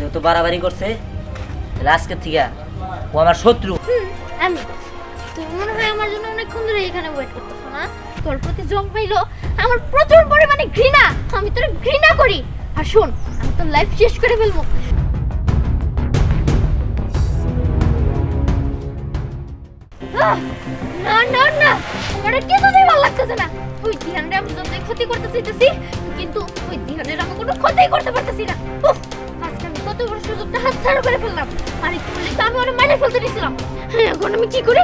যেহেতু বাড়াবাড়ি করছে তাহলে আজকের থেকে ও আমার শত্রু। আমি তুমি মনে হয় আমার জন্য অনেকক্ষণ ধরে এখানে ওয়েট করতেছো না? তোর প্রতি জং পাইলো আমার প্রচুর পরিমাণে ঘৃণা। আমি তোর ঘৃণা করি। আর শোন, আমি তোর লাইফ শেষ করে ফেলবো। না না না, আমার কিছুতেই ভালো লাগতেছে না। ওই ধ্যানের আমি যতই ক্ষতি করতে চাইতেছি, কিন্তু ওই ধ্যানের আমি কোনো ক্ষতিই করতে পারতেছি না। আজকে আমি কত বড় সুযোগটা হাতছাড়া করে ফেললাম। আর একটু বলে তো আমি ওরা মেরে ফেলতে দিয়েছিলাম। এখন আমি কি করি?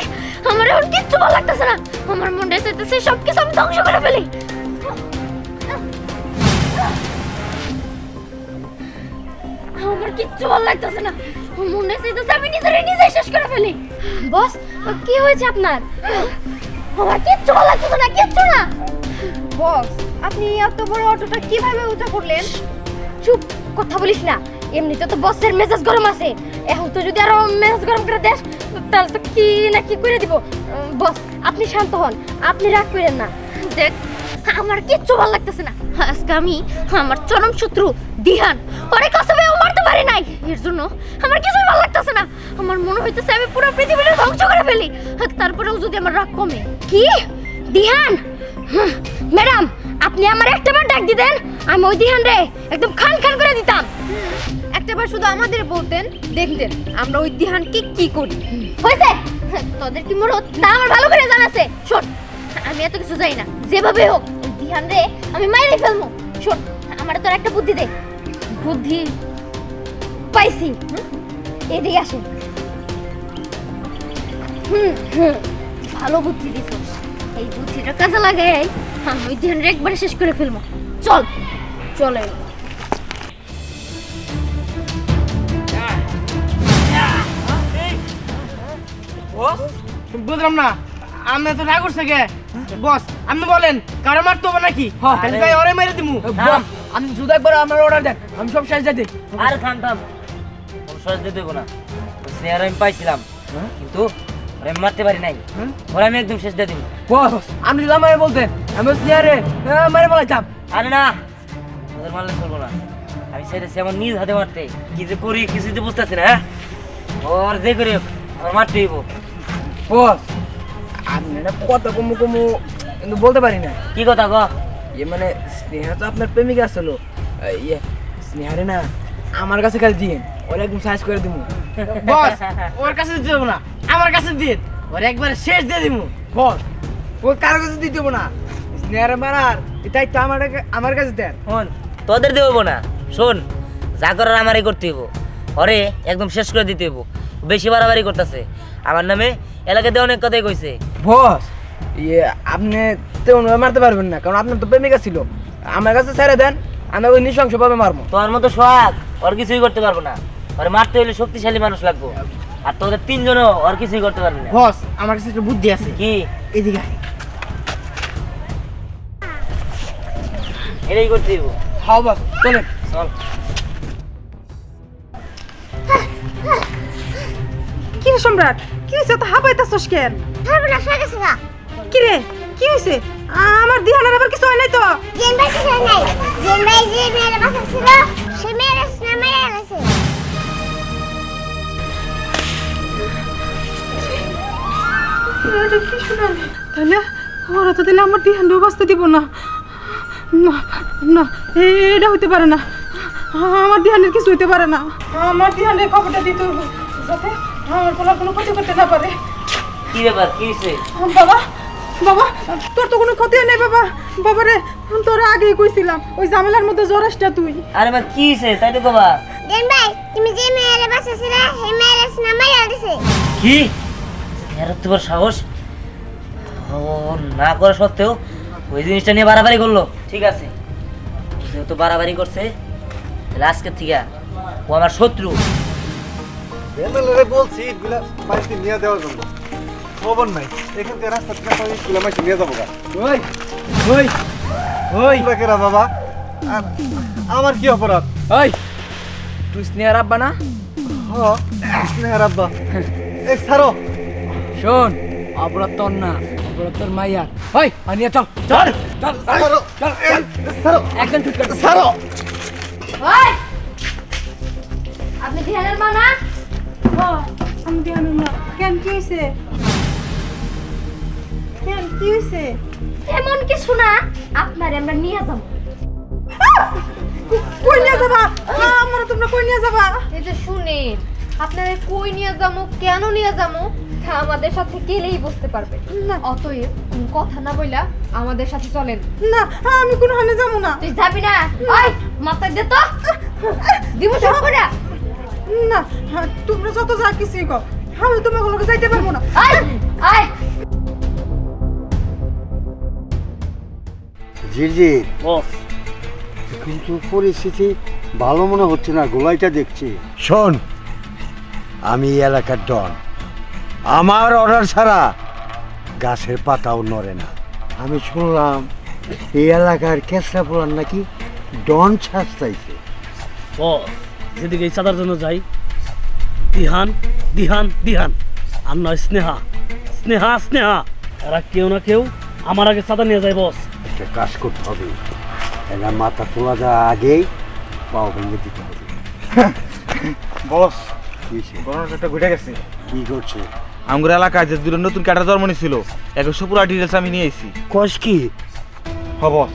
আমার এখন কিচ্ছু ভালো লাগতেছে না। আমার মনটা চাইতেছে সবকিছু আমি ধ্বংস করে ফেলি। আমার কিচ্ছু ভালো লাগতেছে না। মনে চাইতেছে আমি নিজেই শেষ করে ফেলি। বস, কি হয়েছে আপনার? আমার কিচ্ছু ভালো লাগতেছে না, কিচ্ছু না। বস, আপনি এত বড় অটোটা কিভাবে উঁচা করলেন? চুপ, কথা বলিস না। এমনিতে তো বসের মেজাজ গরম আছে, এখন তো যদি আরো মেজাজ গরম করে দেস তাহলে তো কি না কি করে দিব। বস, আপনি শান্ত হন, আপনি রাগ করেন না। দেখ, আমার কিচ্ছু ভালো লাগতেছে না। আজকে আমি আমার চরম শত্রু দিহান, ওরে কসমেও মারতে পারি নাই। এর জন্য আমার কিছুই ভালো লাগতেছে না। আমার মনে হইতেছে আমি পুরো পৃথিবীটা ধ্বংস করে ফেলি। তারপরেও যদি আমার রাগ কমে। কি দিহান? ম্যাডাম, আপনি আমার একটাবার ডাক দিতেন, আমি ওই দিহান রে একদম খান খান করে দিতাম। একটাবার শুধু আমাদের বলতেন, দেখতেন আমরা ওই দিহানকে কি করি। হয়েছে, তোদের কি মরদ তা আমার ভালো করে জানা আছে। শোন, আমি এত কিছু জানি না। যেভাবে হোক ওই দিহান রে আমি মাইরে ফেলবো। শোন, আমার তোর একটা বুদ্ধি দে। বুদ্ধি পাইছি, এদিকে আসেন। ভালো বুদ্ধি দিছিস। এই বুদ্ধিটা কাজে লাগে, আমি ওই দিহান রে একবারে শেষ করে ফেলবো। চল চলে। বুঝলাম না, আমি তো রাগ করছে কে? বস, আপনি বলেন কারো মারতে হবে নাকি? ওরে মেরে দিমু। আমি শুধু একবার আমার অর্ডার দেন, আমি সব শেষ যাই। আর থাম থাম, সহজ দিতে দেবো না। স্নেহার আমি পাইছিলাম, কিন্তু ওরে আমি মারতে পারি নাই। ওরা আমি একদম শেষ দিয়ে দিব। বস, আপনি যদি আমায় বলতেন আমি স্নেহারে মারে বলাইতাম। আরে না, ওদের মারলে চলবো না। আমি চাইতেছি আমার নিজ হাতে মারতে। কি যে করি কিছু তো বুঝতেছি না। হ্যাঁ, ওর যে করি আমার মারতে হইব। বস, আপনি না কথা কমু কমু কিন্তু বলতে পারি না। কি কথা গো? মানে স্নেহা তো আপনার প্রেমিকা আসলো। স্নেহারে না আমার কাছে খালি দিন, ওরা একদম সাইজ করে দিব। বস, ওর কাছে দিতে দেবো না, আমার কাছে দিন, ওরে একবারে শেষ দিয়ে দিমু। বস, ও কারো কাছে দিতে দেবো না। স্নেহারে মারার এটাই তো আমার কাছে দেন। শোন, তোদের দেবো না। শোন, যা করার আমারই করতে হইব। ওরে একদম শেষ করে দিতে হইব। বেশি বাড়াবাড়ি করতেছে আমার নামে, এলাকাতে অনেক কথাই কইছে। বস, আপনি তেমন মারতে পারবেন না, কারণ আপনার তো প্রেমিকা ছিল। আমার কাছে ছেড়ে দেন, আমি ওই নৃশংসভাবে মারবো। তোর মতো সোহাগ ওর কিছুই করতে পারবো না। ওরে মারতে হইলে শক্তিশালী মানুষ লাগবে, আর তোদের তিনজনও ওর কিছুই করতে পারবে না। বস, আমার কাছে একটা বুদ্ধি আছে। কি? এদিকে আয়। এটাই করতে হইব। হ্যাঁ বস, চলেন। চল। কি রে সম্রাট, কি হয়েছে? তো হাবাইতাছস কেন? সর্বনাশ হয়ে গেছে না। কি রে, কি হয়েছে? আমার দিহানের আবার কিছু হয় নাই তো? জেন ভাই কিছু নাই। জেন ভাই যে মেয়ের বাসা ছিল, সে মেয়ের স্নেহ মেরে গেছে। এটা কি শুনালি? তাহলে ওরা তো দিলে আমার দিহানও বাঁচতে দিব না। না না, এটা হইতে পারে না। আমার দিহানের কিছু হইতে পারে না। আমার দিহানের খবরটা দিতে হবে, যাতে আমার কোনো ক্ষতি করতে না পারে। কি ব্যাপার, কি হয়েছে? বাবা, বাবা, তোর তো কোনো ক্ষতি নেই বাবা। বাবা রে, তোর আগেই কইছিলাম ওই ঝামেলার মধ্যে জড়াসটা তুই। আরে মা, কি হয়েছে তাই তো কবা। জেন ভাই, তুমি যে মেয়ের বাসা ছিল, সেই মেয়ের স্নেহ মেরে গেছে। কি? এর তোমার সাহস! ও না করা সত্ত্বেও ওই জিনিসটা নিয়ে বাড়াবাড়ি করলো। ঠিক আছে, যেহেতু বাড়াবাড়ি করছে তাহলে আজকের থেকে ও আমার শত্রু। এমএলএ বলছি ইটগুলা মাইকে নিয়ে দেওয়ার জন্য, খবর নাই এখান থেকে রাস্তা থেকে ইটগুলা মাইকে নিয়ে যাবো গা। ওই ওই ওই কেরা বাবা, আমার কি অপরাধ? ওই, তুই স্নেহার আব্বা না? স্নেহার আব্বা। এই ছাড়ো। শোন, অপরাধ তোর না, অপরাধ তোর মাইয়ার। ওই আনিয়া চল চল চল ছাড়ো, ছাড়ো, একদম ঠিক করে ছাড়ো। ওই, আপনি ধ্যানের মা না? ও আমি দিহানের মা। কেন কি হয়েছে? কেন কি হয়েছে? এমন কিছু না, আপনার আমরা নিয়ে যাব। কই নিয়ে যাবা? আমরা তোমরা কই নিয়ে যাবা? এই যে শুনেন, আপনারা কই নিয়ে যাবো, কেন নিয়ে যাবো, তা আমাদের সাথে গেলেই বুঝতে পারবে। না। অতএব কোনো কথা না বইলা আমাদের সাথে চলেন। না আমি কোনো হানে যাবো না। তুই যাবি না? ওই মাথায় দে তো, দিব সব করে। না তোমরা যত যা কিছুই কও, আমি তোমাকে লোকে যাইতে পারবো না। আয় আয়। জি বস কিন্তু পরিস্থিতি ভালো মনে হচ্ছে না, গোলাইটা দেখছি। শোন, আমি এই এলাকার ডন, আমার অর্ডার ছাড়া গাছের পাতাও নড়ে না। আমি শুনলাম এই এলাকার কেসরা পোলার নাকি ডন ছাস্তাইছে। বস যেদিকে চাঁদার জন্য যাই, দিহান দিহান দিহান, আর নয় স্নেহা স্নেহা স্নেহা, এরা কেউ না কেউ আমার আগে চাঁদা নিয়ে যায় বস। একটা কাজ করতে হবে, এরা মাথা তোলা যাওয়ার আগেই পাও ভেঙে দিতে হবে। বস কিসে? ঘটনাটা ঘটে গেছে। কি করছে? আমার এলাকায় যে দুটো নতুন ক্যাডার জন্ম নিয়েছিল, একশো পুরা ডিটেলস আমি নিয়ে এসেছি। কস কি? হ বস,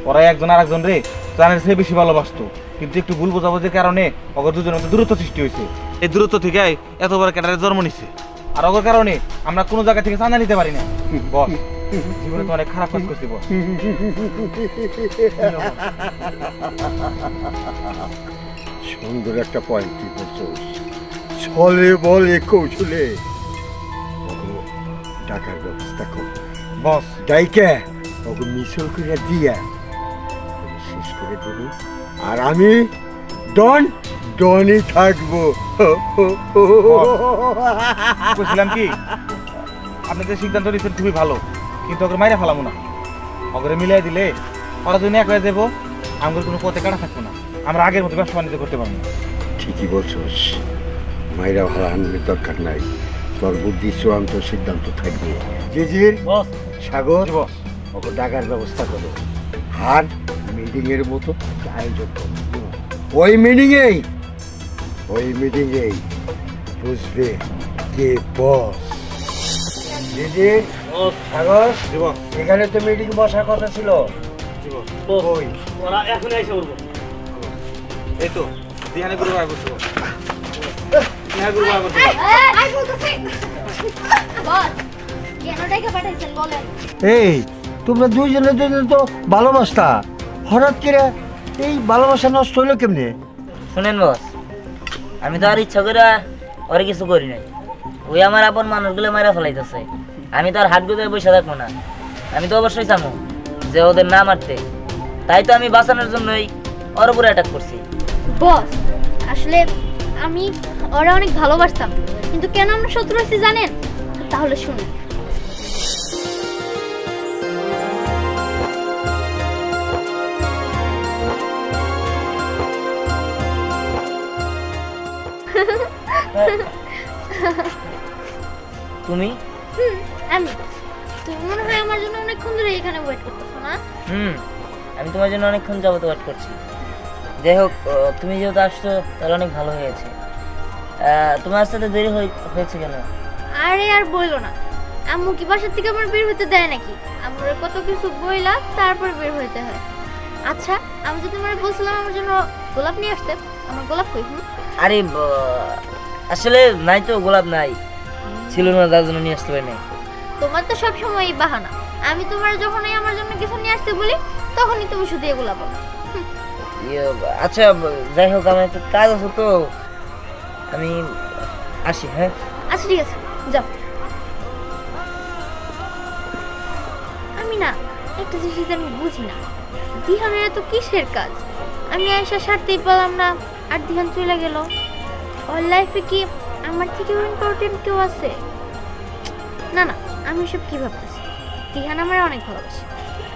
ওরা একজন আর একজন রে জানের চেয়ে বেশি ভালোবাসতো, কিন্তু একটু ভুল বোঝাবুঝির কারণে ওদের দুজনের মধ্যে দূরত্ব সৃষ্টি হয়েছে। এই দূরত্ব থেকে এত বড় ক্যাডারের জন্ম নিছে, আর ওর কারণে আমরা কোনো জায়গা থেকে চাঁদা নিতে পারি না। বস জীবনে তো অনেক খারাপ কাজ করছি বস। সুন্দর একটা পয়েন্ট তুই করছিস। ছলে বলে কৌশলে ওকে টাকার ব্যবস্থা কর বস ডাইকে ওকে মিশল করে দিয়া শেষ করে দেব, আর আমি ডনই থাকবো। বলছিলাম কি, আপনি যে সিদ্ধান্ত নিচ্ছেন খুবই ভালো, কিন্তু ওকে মাইরা ফেলামো না। ওকে মিলাই দিলে ওরা যদি এক হয়ে যাবো, আমাদের কোনো পথে কাটা থাকবো না, আমরা আগের মতো ব্যবসা বাণিজ্য করতে পারবো না। ঠিকই বলছস, মাইরা ভাড়া আনবার দরকার নাই, তোর বুদ্ধি চূড়ান্ত সিদ্ধান্ত থাকবে। জিজির বস সাগর জি বস। ওকে টাকার ব্যবস্থা করো, আর মিটিং এর মতো একটা আয়োজন করো। ওই মিটিংয়েই বুঝবে কে বস। জিজি বস সাগর, জি বস। এখানে তো মিটিং বসার কথা ছিল। জি বস। বস ওই ওরা এখন এসে বলবো। এই তো দিহানে গুরু আয় করছে বস। দিহানে গুরু আয় করছে বস। আয় বলতেছি। বস কেন ডেকে পাঠাইছেন বলেন? এই তোমরা দুইজনে তো ভালোবাসতা, হঠাৎ করে এই ভালোবাসা নষ্ট হইলো কেমনে? শুনেন বস, আমি তো আর ইচ্ছা করে ওরে কিছু করি নাই। ওই আমার আপন মানুষগুলো মারা ফেলাইতেছে, আমি তো আর হাত গুঁজে বসে থাকবো না। আমি তো অবশ্যই চামো যে ওদের না মারতে, তাই তো আমি বাঁচানোর জন্যই ওর উপরে অ্যাটাক করছি। বস আসলে আমি ওরা অনেক ভালোবাসতাম, কিন্তু কেন আমরা শত্রু হয়েছি জানেন? তাহলে শুনুন। তুমি? আমি, তুমি মনে হয় আমার জন্য অনেকক্ষণ ধরে এখানে ওয়েট করতেছো না? আমি তোমার জন্য অনেকক্ষণ যাবত ওয়েট করছি। যাই হোক, তুমি যেহেতু আসছো তাহলে অনেক ভালো হয়েছে। তোমার সাথে দেরি হয়েছে কেন? আরে আর বইলো না, আম্মু কি বাসার থেকে আমার বের হতে দেয় নাকি? আমার কত কিছু বইলা তারপর বের হইতে হয়। আচ্ছা আমি যে তোমার বলছিলাম আমার জন্য গোলাপ নিয়ে আসতে, আমার গোলাপ কই? আরে আসলে নাই তো, গোলাপ নাই, ছিল না, তার জন্য নিয়ে আসতে পারি নাই। তোমার তো সব সময়ই বাহানা। আমি তোমার যখনই আমার জন্য কিছু নিয়ে আসতে বলি তখনই তুমি শুধু এগুলা বলো। আচ্ছা যাই হোক, আমার একটু কাজ আছে তো, আমি আসি। হ্যাঁ আচ্ছা ঠিক আছে, যাও। আমি না একটা জিনিস আমি বুঝি না, দিহানের এত কিসের কাজ? আমি আয়সা সারতেই পেলাম না, আর দিহান চলে গেল। ওর লাইফে কি আমার থেকে ইম্পর্টেন্ট কেউ আছে? না না, আমি সব কি ভাবতেছি, দিহান আমার অনেক ভালোবাসে,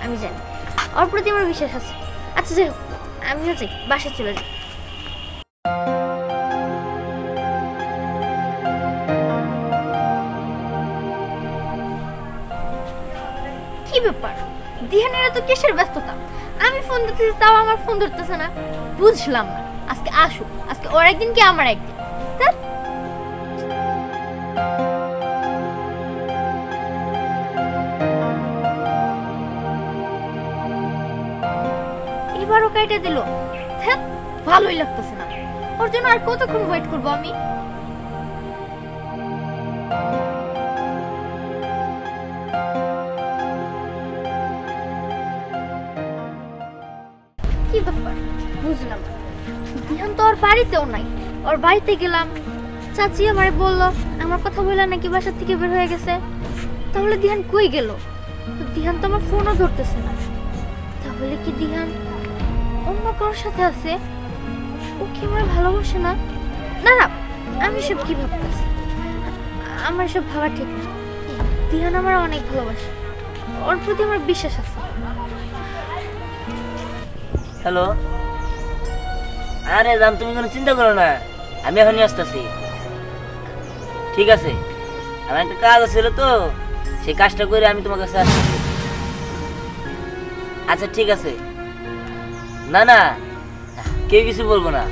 আমি জানি, ওর প্রতি আমার বিশ্বাস আছে। আচ্ছা যাই হোক, আমিও যাই, বাসায় চলে যাই। কি ব্যাপার, দিহানের এত কিসের ব্যস্ততা? আমি ফোন ধরতেছি তাও আমার ফোন ধরতেছে না, বুঝলাম না। আজকে আসুক, আজকে ওর একদিন কি আমার একদিন। ধ্যাৎ। এবারও কাইটা দিল। ধ্যাৎ, ভালোই লাগতেছে না। ওর জন্য আর কতক্ষণ ওয়েট করবো আমি? কি ব্যাপার বুঝলাম না। দিহান তো ওর বাড়িতেও নাই। ওর বাড়িতে গেলাম, চাচি আমারে বললো আমার কথা বললা নাকি বাসা থেকে বের হয়ে গেছে। তাহলে দিহান কই গেল? দিহান তো আমার ফোনও ধরতেছে না। তাহলে কি দিহান অন্য কারোর সাথে আছে? ও কি আমার ভালোবাসে না? না না, আমি সব কি ভাবতেছি? আমার সব ভাবা ঠিক না। দিহান আমার অনেক ভালোবাসে, ওর প্রতি আমার বিশ্বাস আছে। হ্যালো, আরে জান তুমি কোনো চিন্তা করো না, আমি এখনই আসতেছি। ঠিক আছে, আমার একটা কাজ ছিল তো, সেই কাজটা করে আমি তোমার কাছে আসতেছি। আচ্ছা ঠিক আছে, না না কেউ কিছু বলবো না।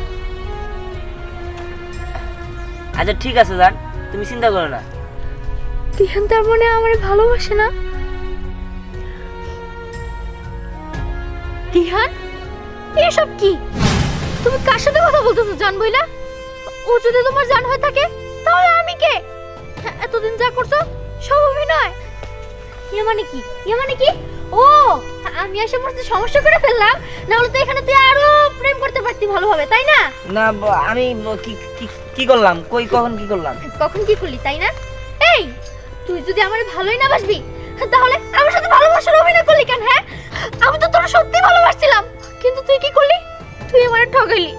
আচ্ছা ঠিক আছে জান, তুমি চিন্তা করো না। দিহান তার মনে আমার ভালোবাসে না? দিহান, এসব কি? তুমি কার সাথে কথা বলতেছো জান বইলা? ও যদি তোমার জান হয়ে থাকে তাহলে আমি কে? এতদিন যা করছো সব অভিনয়। ইয়ে মানে কি? ইয়ে মানে কি? ও, আমি এসে পড়তে সমস্যা করে ফেললাম, না হলে তো এখানে তুই আরো প্রেম করতে পারতি ভালোভাবে, তাই না? না আমি কি করলাম? কই কখন কি করলাম? কখন কি করলি, তাই না? এই, তুই যদি আমার ভালোই না বাসবি তাহলে আমার সাথে ভালোবাসার অভিনয় করলি কেন? হ্যাঁ, আমি তো তোর সত্যি ভালোবাসছিলাম, কিন্তু তুই কি করলি? তুই আমারে ঠকাইলি।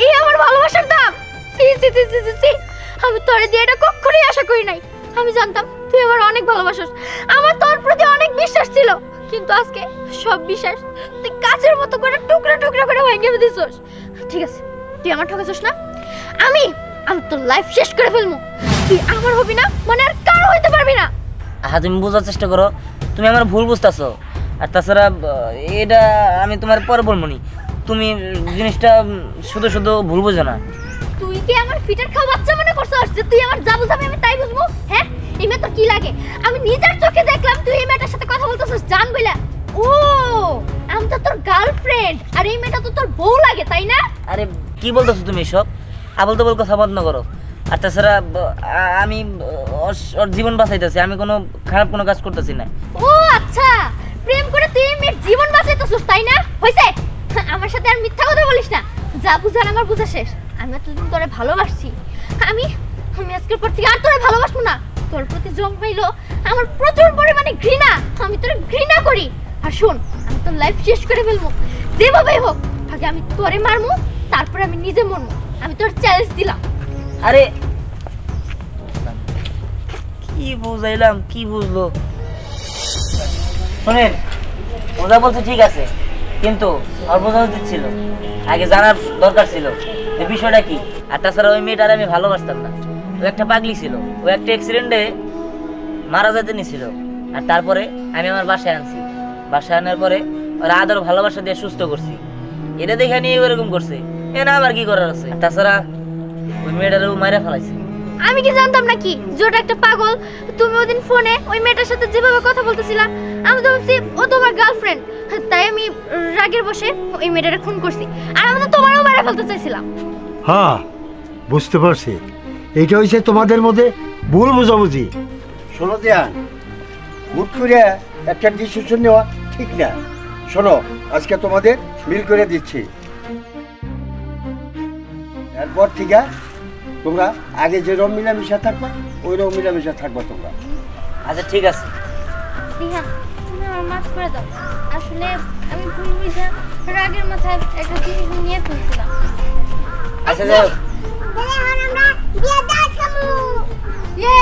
এই আমার ভালোবাসার দাম? সি সি সি সি সি, আমি তোরে দিয়ে এটা কখনোই আশা করি নাই। আমি জানতাম তুই আমার অনেক ভালোবাসিস, আমার তোর প্রতি অনেক বিশ্বাস ছিল, কিন্তু আজকে সব বিশ্বাস তুই কাচের মতো করে টুকরা টুকরা করে ভেঙে দিছিস। ঠিক আছে, তুই আমার ঠকাছিস না? আমি তোর লাইফ শেষ করে ফেলবো। তুই আমার হবি না, মানে আর কারো হইতে পারবি না। হ্যাঁ, তুমি বোঝার চেষ্টা করো, তুমি আমার ভুল বুঝতেছো। আর তাছাড়া এটা আমি তোমার পরে বলবো নি, তুমি জিনিসটা শুধু শুধু ভুল বোঝো না। তুই কি আমার ফিটার খাওয়া বাচ্চা মনে করছিস যে তুই আমার যা বুঝাবি আমি তাই বুঝবো? হ্যাঁ, এই মেয়ে তোর কি লাগে? আমি নিজের চোখে দেখলাম তুই এই মেয়েটার সাথে কথা বলতেছিস জান বইলা। ও, আমি তো তোর গার্লফ্রেন্ড, আর এই মেয়েটা তো তোর বউ লাগে, তাই না? আরে কি বলতেছো তুমি এসব? আবল তাবল কথা বন্ধ করো। আর তাছাড়া আমি ওর জীবন বাঁচাইতেছি, আমি কোনো খারাপ কোনো কাজ করতেছি না। ও আচ্ছা, প্রেম করে তুই এই মেয়ের জীবন বাঁচাইতেছিস, তাই না? হইছে, আমার সাথে আর মিথ্যা কথা বলিস না। যা বুঝার আমার বুঝা শেষ। আমি এতদিন তোরে ভালোবাসছি, আমি আজকের পর থেকে আর তোরে ভালোবাসবো না। তোর প্রতি জন্মাইলো আমার প্রচুর পরিমাণে ঘৃণা, আমি তোরে ঘৃণা করি। আর শোন, আমি তোর লাইফ শেষ করে ফেলবো যেভাবেই হোক। আগে আমি তোরে মারবো, তারপরে আমি নিজে মরবো। আমি তোর চ্যালেঞ্জ দিলাম। আরে কি বুঝাইলাম, কি বুঝলো? শোনেন, ওরা বলছে ঠিক আছে, কিন্তু ওর বোঝা উচিত ছিল, আগে জানার দরকার ছিল যে বিষয়টা কি। আর তাছাড়া ওই মেয়েটার আমি ভালোবাসতাম না, ও একটা পাগলি ছিল, ও একটা অ্যাক্সিডেন্টে মারা যেতে নিছিল। আর তারপরে আমি আমার বাসায় আনছি, বাসায় আনার পরে ওরা আদর ভালোবাসা দিয়ে সুস্থ করছি। এটা দেখে নিয়ে এরকম করছে, এ না আবার কি করার আছে? তাছাড়া ওই মেয়েটারও মারা ফেলাইছে। আমি কি জানতাম নাকি যে ওটা একটা পাগল? তুমি ওদিন ফোনে ওই মেয়েটার সাথে যেভাবে কথা বলতেছিলা, আমি তো ভাবছি ও তোমার গার্লফ্রেন্ড, তাই আমি রাগের বসে ওই মেয়েটারে খুন করছি। আর আমি তো তোমারও মারা ফেলতে চাইছিলাম। হ্যাঁ, বুঝতে পারছি। এইটা হচ্ছে তোমাদের মধ্যে ভুল বোঝাবুঝি। শোনো দিয়ান, হুট করে একটা ডিসিশন নেওয়া ঠিক না। শোনো, আজকে তোমাদের মিল করে দিচ্ছি, এরপর থেকে তোমরা আগে যেরকম মিলামিশা থাকবা ওই রকম মিলামিশা থাকবা তোমরা। আচ্ছা ঠিক আছে। রিহান, তুমি আমার মাফ করে দাও। আসলে আমি ভুল বুঝে রাগের মাথায় একটা জিনিস নিয়ে ফেলছিলাম। আচ্ছা যাও। তাহলে এখন আমরা বিয়ে দাঁড় খাবো। ইয়ে